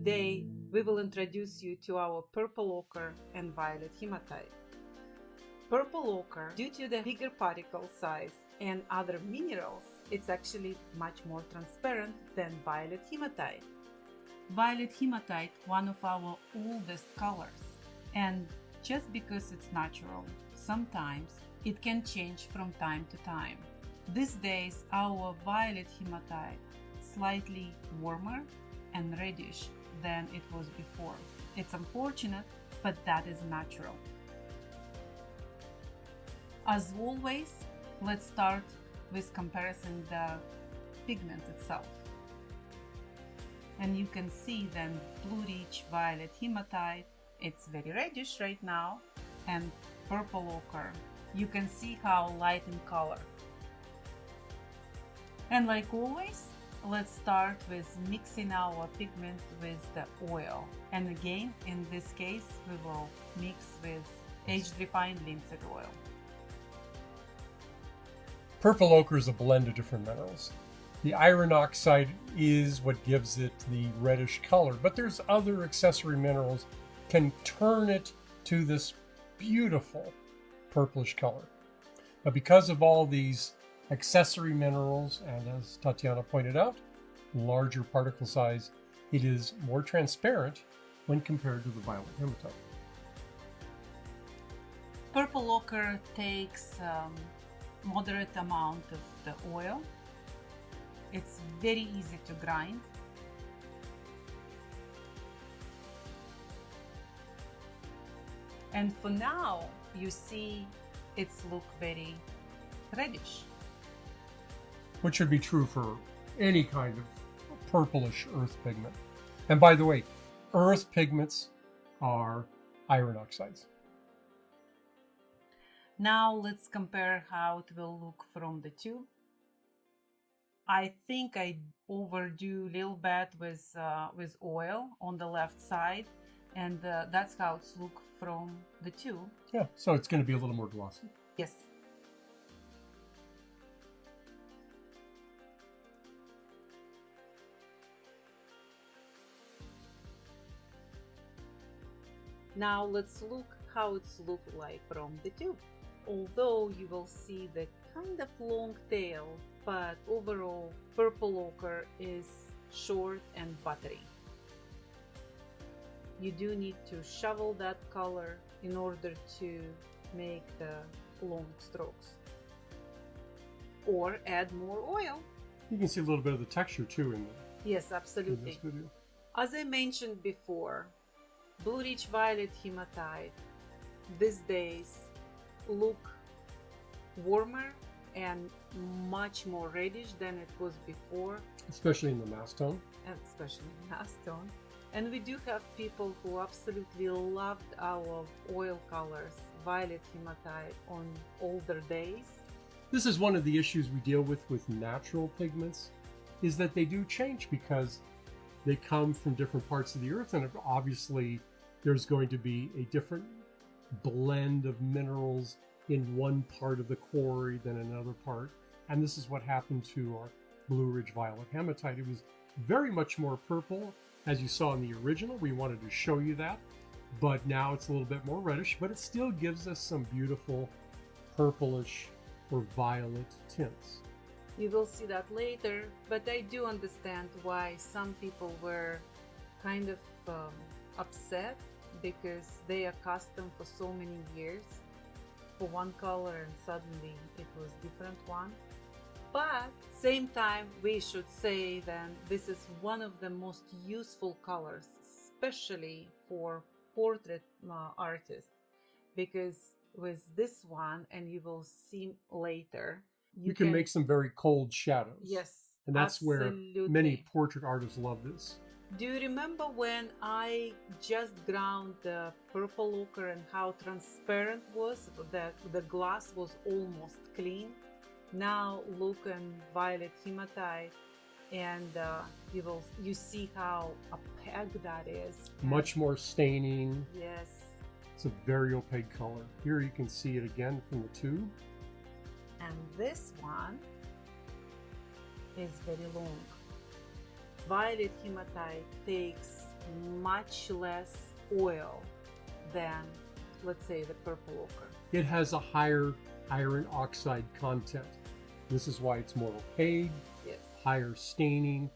Today, we will introduce you to our purple ochre and violet hematite. Purple ochre, due to the bigger particle size and other minerals, it's actually much more transparent than violet hematite. Violet hematite, one of our oldest colors, and just because it's natural, sometimes it can change from time to time. These days, our violet hematite slightly warmer and reddish than it was before. It's unfortunate, but that is natural. As always, let's start with comparison the pigment itself. And you can see then blue rich violet hematite, it's very reddish right now, and purple ochre. You can see how light in color. And like always, let's start with mixing our pigment with the oil. And again, in this case, we will mix with aged refined linseed oil. Purple ochre is a blend of different minerals. The iron oxide is what gives it the reddish color, but there's other accessory minerals can turn it to this beautiful purplish color. But because of all these accessory minerals, and as Tatiana pointed out, larger particle size, it is more transparent when compared to the violet hematite. Purple ochre takes moderate amount of the oil. It's very easy to grind. And for now, you see it's look very reddish. Which would be true for any kind of purplish earth pigment. And by the way, earth pigments are iron oxides. Now let's compare how it will look from the tube. I think I overdo a little bit with oil on the left side, and that's how it's look from the tube. Yeah, so it's going to be a little more glossy. Yes. Now let's look how it's look like from the tube. Although you will see the kind of long tail, but overall purple ochre is short and buttery. You do need to shovel that color in order to make the long strokes. Or add more oil. You can see a little bit of the texture too in Yes, this absolutely. video. As I mentioned before, blue rich violet hematite these days look warmer and much more reddish than it was before, Especially in the mass tone. and especially in acetone. And we do have people who absolutely loved our oil colors, violet hematite, on older days. This is one of the issues we deal with natural pigments, is that they do change because they come from different parts of the earth, and obviously there's going to be a different blend of minerals in one part of the quarry than another part. And this is what happened to our blue ridge violet hematite. It was very much more purple, as you saw in the original. We wanted to show you that, but now it's a little bit more reddish, but it still gives us some beautiful purplish or violet tints. You will see that later, but I do understand why some people were kind of upset, because they are accustomed for so many years for one color and suddenly it was different one. But same time, we should say then this is one of the most useful colors, especially for portrait artists, because with this one, and you will see later, You can make some very cold shadows. Yes, and that's absolutely. where many portrait artists love this. Do you remember when I just ground the purple ochre and how transparent was? The glass was almost clean. Now look in violet hematite, and you see how opaque that is. Much more staining. Yes. It's a very opaque color. Here you can see it again from the tube. And this one is very long. Violet hematite takes much less oil than, let's say, the purple ochre. It has a higher iron oxide content. This is why it's more opaque, Yes. higher staining.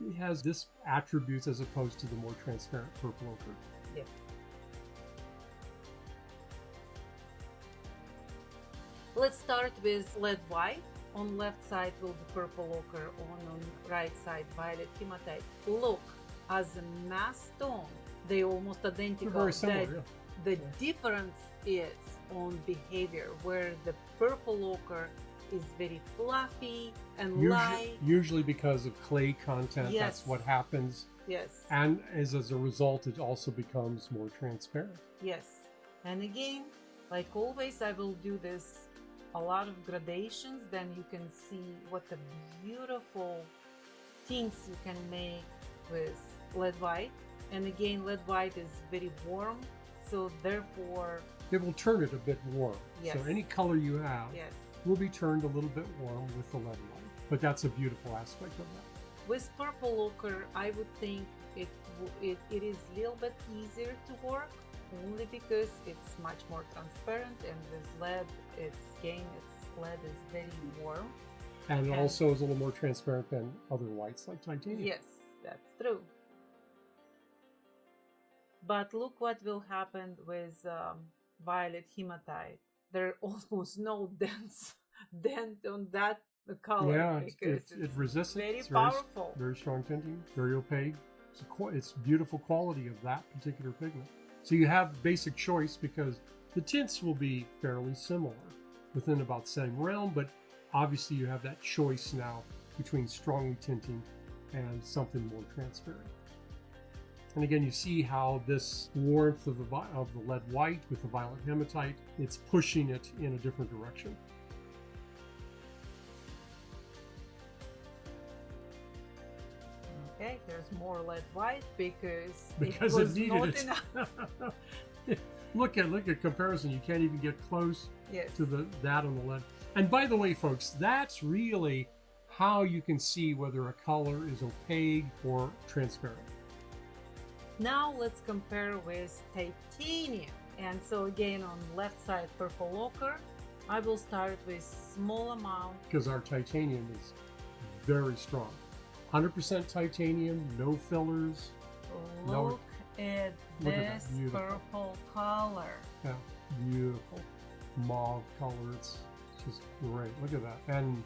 It has this attributes as opposed to the more transparent purple ochre. Yes. Let's start with lead white. On left side will be purple ochre, on right side violet hematite. Look, as a mass tone, they almost identical. They're very similar, The difference is on behavior, where the purple ochre is very fluffy and light. Usually because of clay content, Yes. that's what happens. Yes. And as a result, it also becomes more transparent. Yes. And again, like always, I will do this a lot of gradations, then you can see what a beautiful tints you can make with lead white. And again, lead white is very warm, so therefore It will turn it a bit warm. Yes. So any color you have yes, will be turned a little bit warm with the lead white. But that's a beautiful aspect of that. with purple ochre I would think it is a little bit easier to work, only because it's much more transparent, and with lead lead is very warm. And it also is a little more transparent than other whites like titanium. Yes, that's true. But look what will happen with violet hematite. There almost no dent on that color. Yeah, because it resists it. very It's powerful. Very strong tinting, very opaque. It's beautiful quality of that particular pigment. So you have basic choice because the tints will be fairly similar within about the same realm, but obviously you have that choice now between strongly tinting and something more transparent. And again, you see how this warmth of the lead white with the violet hematite, it's pushing it in a different direction. Okay, there's more lead white because It it was needed not it. enough. Look at comparison. You can't even get close Yes. to that on the lead. And by the way, folks, that's really how you can see whether a color is opaque or transparent. Now let's compare with titanium. And so again, on left side purple ochre, I will start with small amount. Because our titanium is very strong. 100% titanium, no fillers. Look at Look at that, this beautiful. purple color. Yeah, beautiful mauve color. It's just great. Look at that. And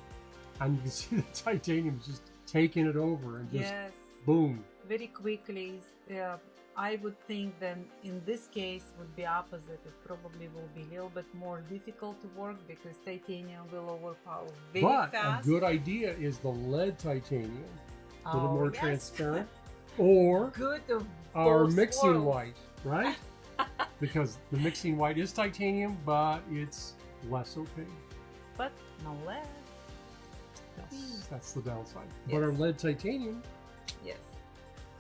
you can see the titanium just taking it over and just Yes, boom. very quickly. I would think then in this case would be opposite. It probably will be a little bit more difficult to work because titanium will overpower very But fast. a good idea is the lead titanium, a little Oh, more yes. transparent, or Good of our both mixing worlds. white, right? Because the mixing white is titanium, but it's less opaque. But no lead. That's the downside. But our Yes. lead titanium, Yes.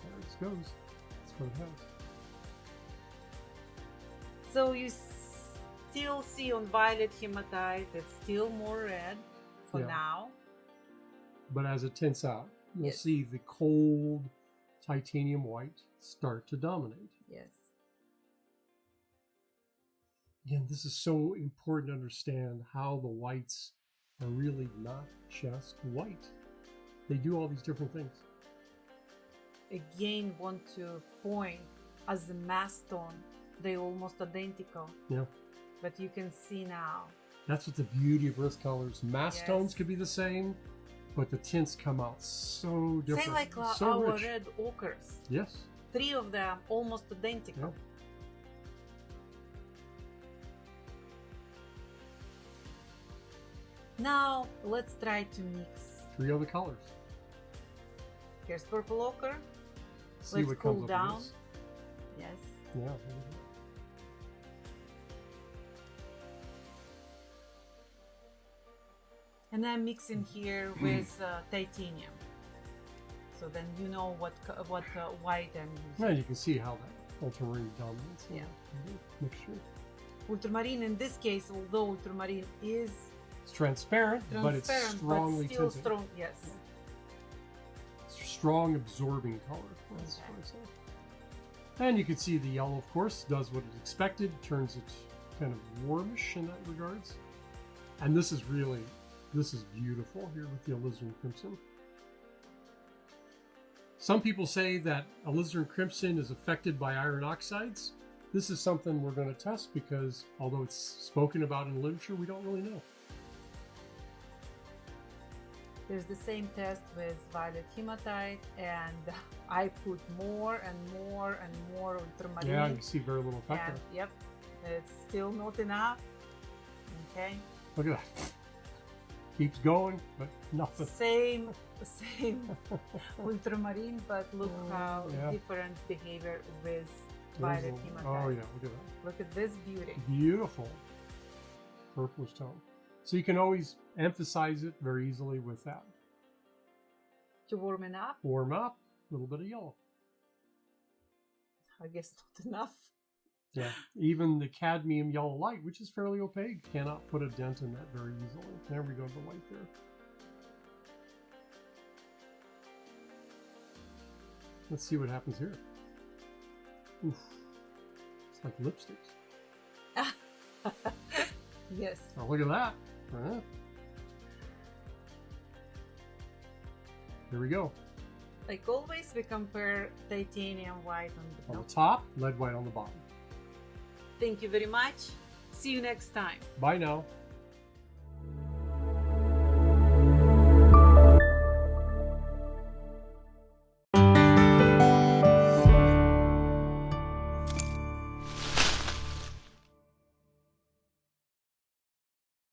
there it goes. That's what it has. So you still see on violet hematite, it's still more red for Yeah. now. But as it tints out, you'll Yes. see the cold titanium white start to dominate. Yes. Again, this is so important to understand how the whites are really not just white. They do all these different things. Again, want to point as the mass tone, they almost identical. Yeah. But you can see now. That's what the beauty of earth colors. Mass Yes. tones could be the same, but the tints come out so different. Same like so our rich. red ochres. Yes. 3 of them almost identical. Yeah. Now let's try to mix. 3 other colors. Here's purple ochre. See Let's what cool comes up down. with this. Yes. Yeah. And I'm mixing here with titanium. So then you know what white I'm using. Well, you can see how that ultramarine dominates in Yeah. the mixture. Ultramarine in this case, although ultramarine is It's transparent, but it's transparent, strongly but still tinted. strong. Yes. Strong absorbing color. That's Okay. what I say. And you can see the yellow, of course, does what it expected, turns it kind of warmish in that regards. And this is beautiful here with the alizarin crimson. Some people say that alizarin crimson is affected by iron oxides. This is something we're going to test because although it's spoken about in literature, we don't really know. There's the same test with violet hematite, and I put more and more and more ultramarine. Yeah, you see very little effect and, there. yep, it's still not enough. Okay. Look at that. Keeps going, but nothing. Same ultramarine, but look how Yeah. different behavior with There's violet a little- hematite. Oh yeah, look at that. Look at this beauty. Beautiful purplish tone. So you can always emphasize it very easily with that. To warm it up, Warm up, a little bit of yellow. I guess not enough. Yeah, even the cadmium yellow light, which is fairly opaque, cannot put a dent in that very easily. There we go, the white there. Let's see what happens here. Oof. It's like lipsticks. Yes. Oh, look at that. Uh-huh. Here we go. Like always, we compare titanium white On the top, lead white on the bottom. Thank you very much. See you next time. Bye now.